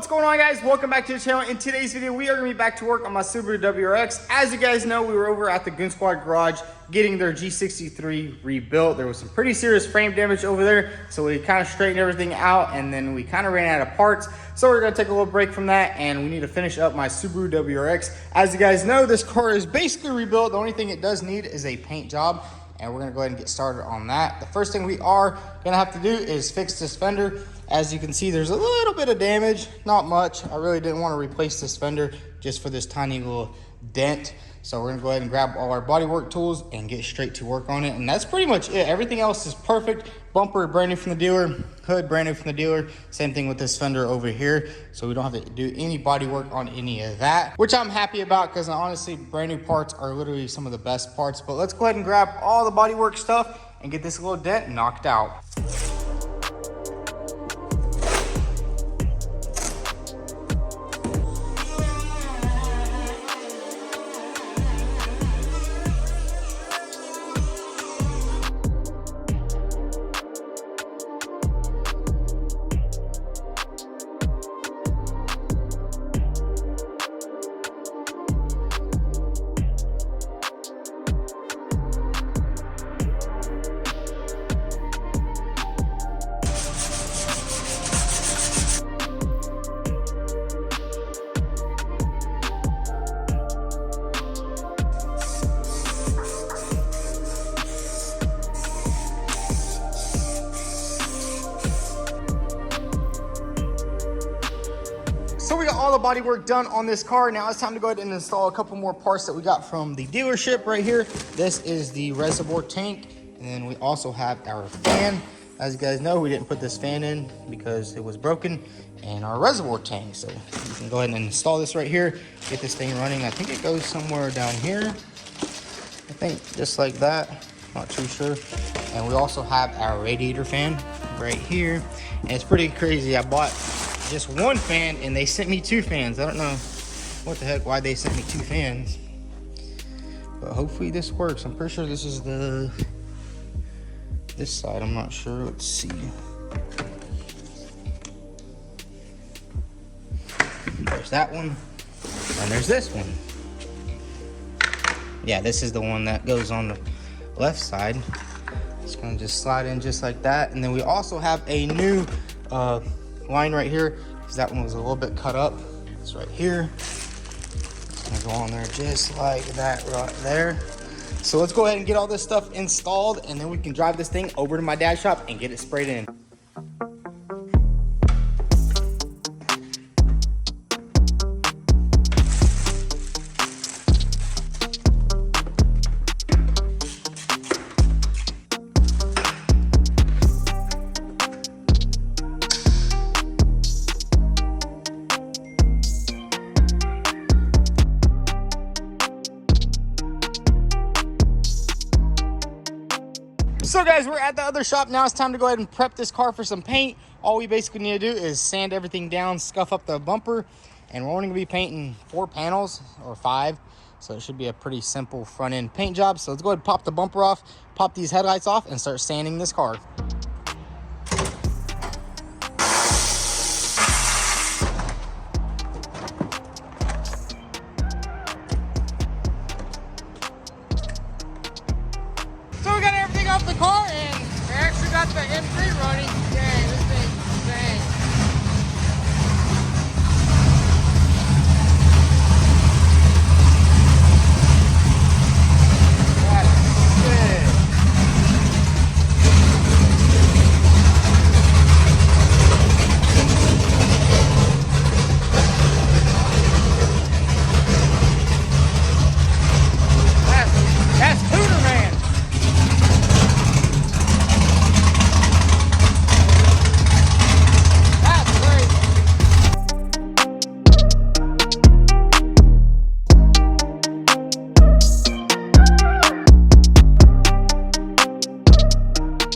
What's going on, guys? Welcome back to the channel. In today's video, we are going to be back to work on my Subaru WRX. As you guys know, we were over at the Goon Squad garage getting their G63 rebuilt. There was some pretty serious frame damage over there, so we kind of straightened everything out, and then we kind of ran out of parts. So we're going to take a little break from that, and we need to finish up my Subaru WRX. As you guys know, this car is basically rebuilt. The only thing it does need is a paint job, and we're going to go ahead and get started on that. The first thing we are going to have to do is fix this fender. As you can see, there's a little bit of damage, not much. I really didn't want to replace this fender just for this tiny little dent. So we're gonna go ahead and grab all our bodywork tools and get straight to work on it. And that's pretty much it. Everything else is perfect. Bumper brand new from the dealer, hood brand new from the dealer. Same thing with this fender over here. So we don't have to do any body work on any of that, which I'm happy about because honestly, brand new parts are literally some of the best parts. But let's go ahead and grab all the bodywork stuff and get this little dent knocked out. So we got all the body work done on this car. Now it's time to go ahead and install a couple more parts that we got from the dealership right here. This is the reservoir tank. And then we also have our fan. As you guys know, we didn't put this fan in because it was broken, and our reservoir tank. So you can go ahead and install this right here, get this thing running. I think it goes somewhere down here. I think just like that, not too sure. And we also have our radiator fan right here. And it's pretty crazy. I bought just one fan and they sent me two fans. I don't know what the heck, why they sent me two fans, but hopefully this works. I'm pretty sure this is this side. I'm not sure. Let's see. There's that one, and there's this one. Yeah, this is the one that goes on the left side. It's gonna just slide in just like that. And then we also have a new line right here, because that one was a little bit cut up. It's right here. It's gonna go on there just like that right there. So let's go ahead and get all this stuff installed, and then we can drive this thing over to my dad's shop and get it sprayed in. So guys, we're at the other shop now. It's time to go ahead and prep this car for some paint. All we basically need to do is sand everything down, scuff up the bumper, and we're only gonna be painting 4 panels or 5. So it should be a pretty simple front end paint job. So let's go ahead and pop the bumper off, pop these headlights off, and start sanding this car. So we got everything off the car, and we actually got the M3 running. Dang, this thing, dang. That's sick. That's Hooter Man.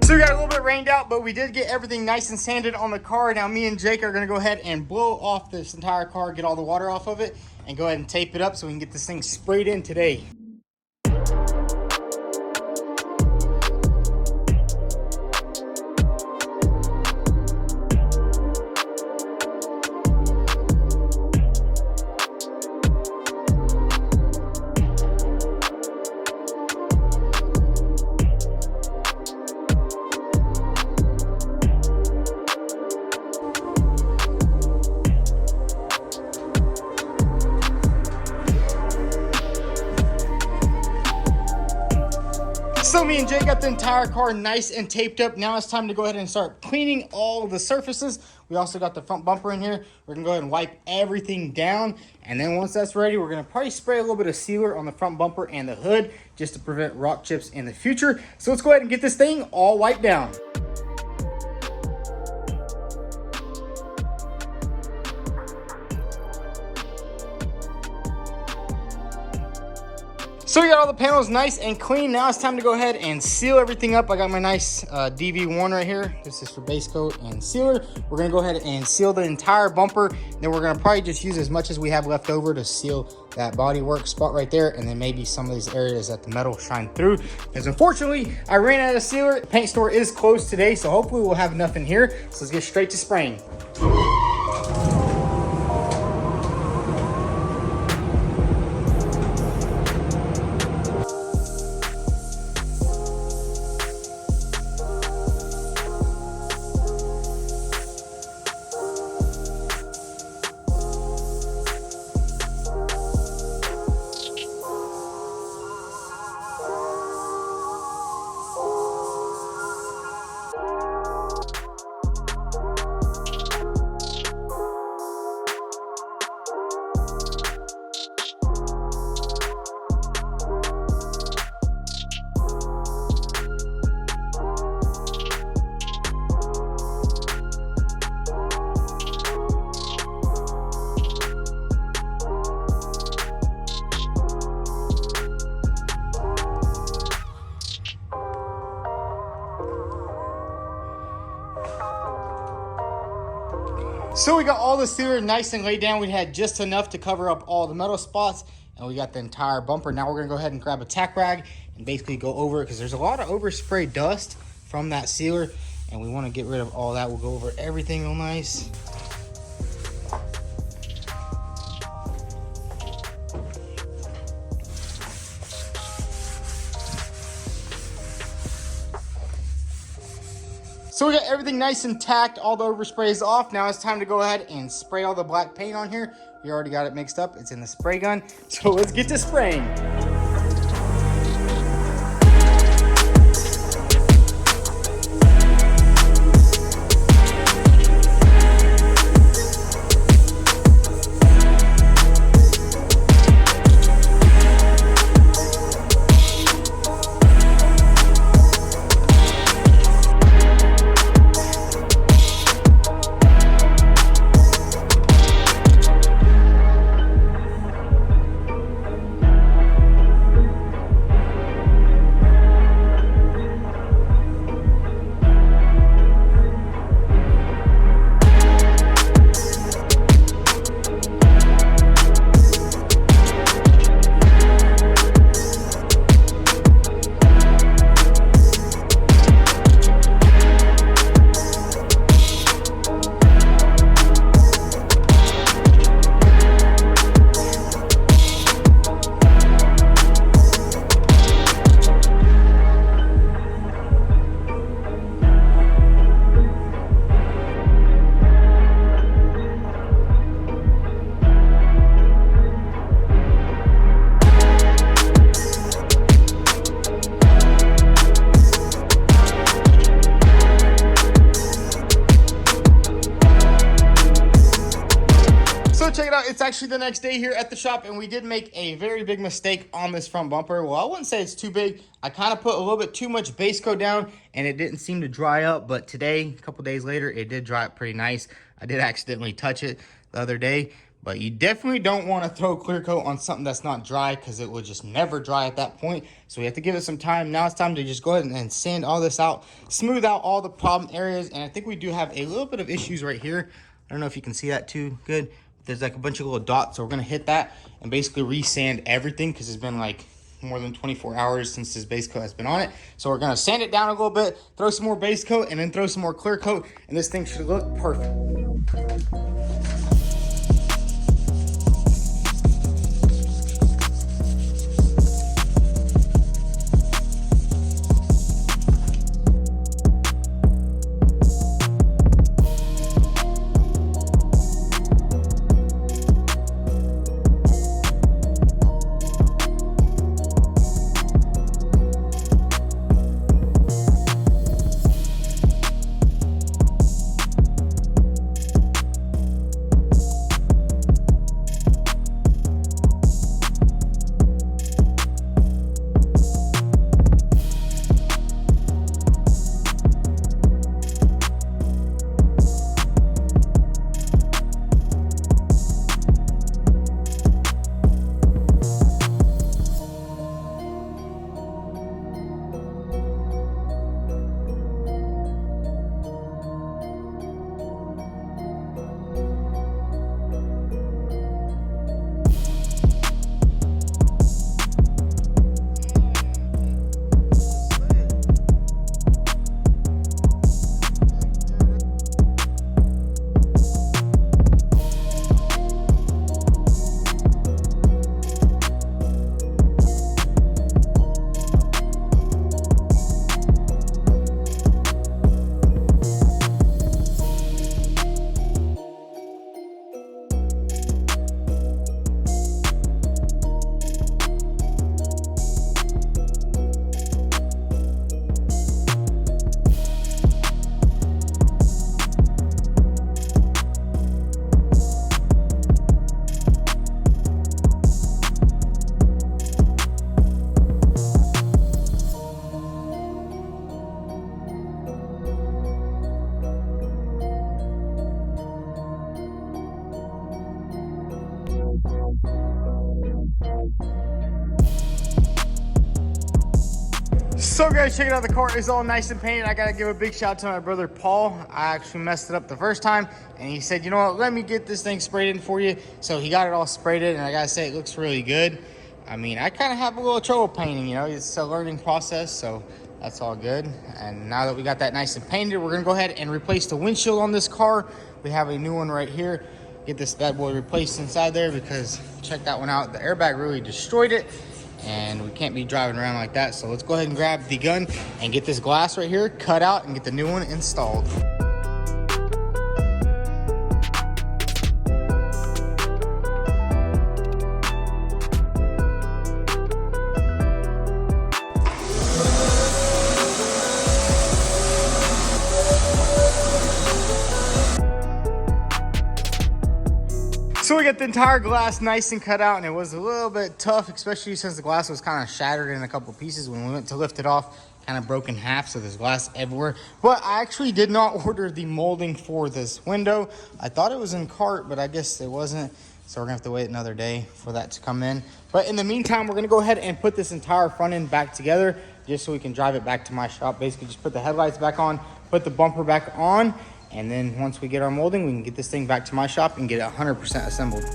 So we got a little bit rained out, but we did get everything nice and sanded on the car. Now me and Jake are gonna go ahead and blow off this entire car, get all the water off of it, and go ahead and tape it up so we can get this thing sprayed in today. me and Jay got the entire car nice and taped up. Now it's time to go ahead and start cleaning all of the surfaces. We also got the front bumper in here. We're gonna go ahead and wipe everything down. And then once that's ready, we're gonna probably spray a little bit of sealer on the front bumper and the hood just to prevent rock chips in the future. So let's go ahead and get this thing all wiped down. So we got all the panels nice and clean. Now it's time to go ahead and seal everything up. I got my nice DV1 right here. This is for base coat and sealer. We're gonna go ahead and seal the entire bumper. Then we're gonna probably just use as much as we have left over to seal that bodywork spot right there. And then maybe some of these areas that the metal shine through. Because unfortunately, I ran out of sealer. The paint store is closed today, so hopefully we'll have enough in here. So let's get straight to spraying. So we got all the sealer nice and laid down. We had just enough to cover up all the metal spots, and we got the entire bumper. Now we're gonna go ahead and grab a tack rag and basically go over it because there's a lot of overspray dust from that sealer, and we want to get rid of all that. We'll go over everything real nice. So we got everything nice and tacked, all the overspray is off. Now it's time to go ahead and spray all the black paint on here. We already got it mixed up, it's in the spray gun. So let's get to spraying. Check it out, it's actually the next day here at the shop, and we did make a very big mistake on this front bumper. Well, I wouldn't say it's too big. I kind of put a little bit too much base coat down and it didn't seem to dry up, but today, a couple days later, it did dry up pretty nice. I did accidentally touch it the other day, but you definitely don't want to throw clear coat on something that's not dry because it will just never dry at that point. So we have to give it some time. Now it's time to just go ahead and sand all this out, smooth out all the problem areas, and I think we do have a little bit of issues right here. I don't know if you can see that too good. There's like a bunch of little dots, so we're gonna hit that and basically re-sand everything because it's been like more than 24 hours since this base coat has been on it. So we're gonna sand it down a little bit, throw some more base coat, and then throw some more clear coat, and this thing should look perfect. So guys, check it out, the car is all nice and painted. I gotta give a big shout out to my brother Paul. I actually messed it up the first time and he said, you know what, let me get this thing sprayed in for you. So he got it all sprayed in and I gotta say it looks really good. I mean, I kind of have a little trouble painting, you know, it's a learning process, so that's all good. And now that we got that nice and painted, we're gonna go ahead and replace the windshield on this car. We have a new one right here. Get this bad boy replaced inside there because check that one out. The airbag really destroyed it. And we can't be driving around like that, so let's go ahead and grab the gun and get this glass right here cut out and get the new one installed. So we got the entire glass nice and cut out, and it was a little bit tough, especially since the glass was kind of shattered in a couple pieces. When we went to lift it off, kind of broke in half, so there's glass everywhere. But I actually did not order the molding for this window. I thought it was in cart, but I guess it wasn't. So we're gonna have to wait another day for that to come in. But in the meantime, we're gonna go ahead and put this entire front end back together just so we can drive it back to my shop. Basically just put the headlights back on, put the bumper back on, and then once we get our molding, we can get this thing back to my shop and get it 100% assembled.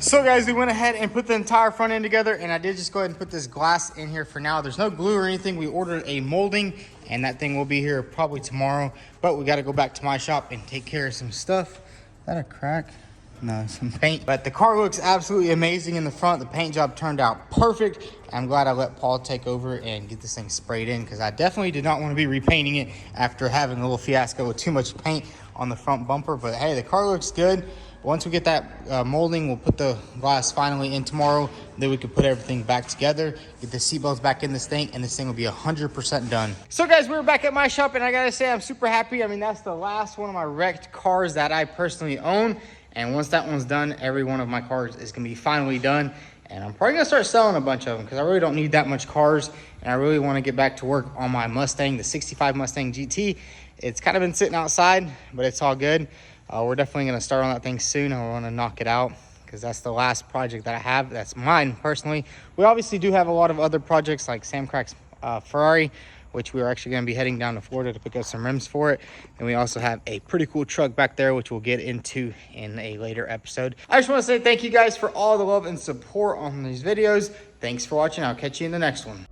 So guys, we went ahead and put the entire front end together, and I did just go ahead and put this glass in here for now. There's no glue or anything. We ordered a molding and that thing will be here probably tomorrow, but we got to go back to my shop and take care of some stuff. Is that a crack? No, some paint. But the car looks absolutely amazing in the front. The paint job turned out perfect. I'm glad I let Paul take over and get this thing sprayed in, because I definitely did not want to be repainting it after having a little fiasco with too much paint on the front bumper. But hey, the car looks good. Once we get that molding, we'll put the glass finally in tomorrow. Then we can put everything back together, get the seatbelts back in this thing, and this thing will be 100% done. So guys, we're back at my shop, and I gotta say, I'm super happy. I mean, that's the last one of my wrecked cars that I personally own. And once that one's done, every one of my cars is gonna be finally done. And I'm probably gonna start selling a bunch of them because I really don't need that much cars. And I really wanna get back to work on my Mustang, the 65 Mustang GT. It's kind of been sitting outside, but it's all good. We're definitely gonna start on that thing soon. I wanna knock it out because that's the last project that I have. That's mine personally. We obviously do have a lot of other projects like Sam Crack's Ferrari, which we are actually gonna be heading down to Florida to pick up some rims for it. And we also have a pretty cool truck back there, which we'll get into in a later episode. I just wanna say thank you guys for all the love and support on these videos. Thanks for watching. I'll catch you in the next one.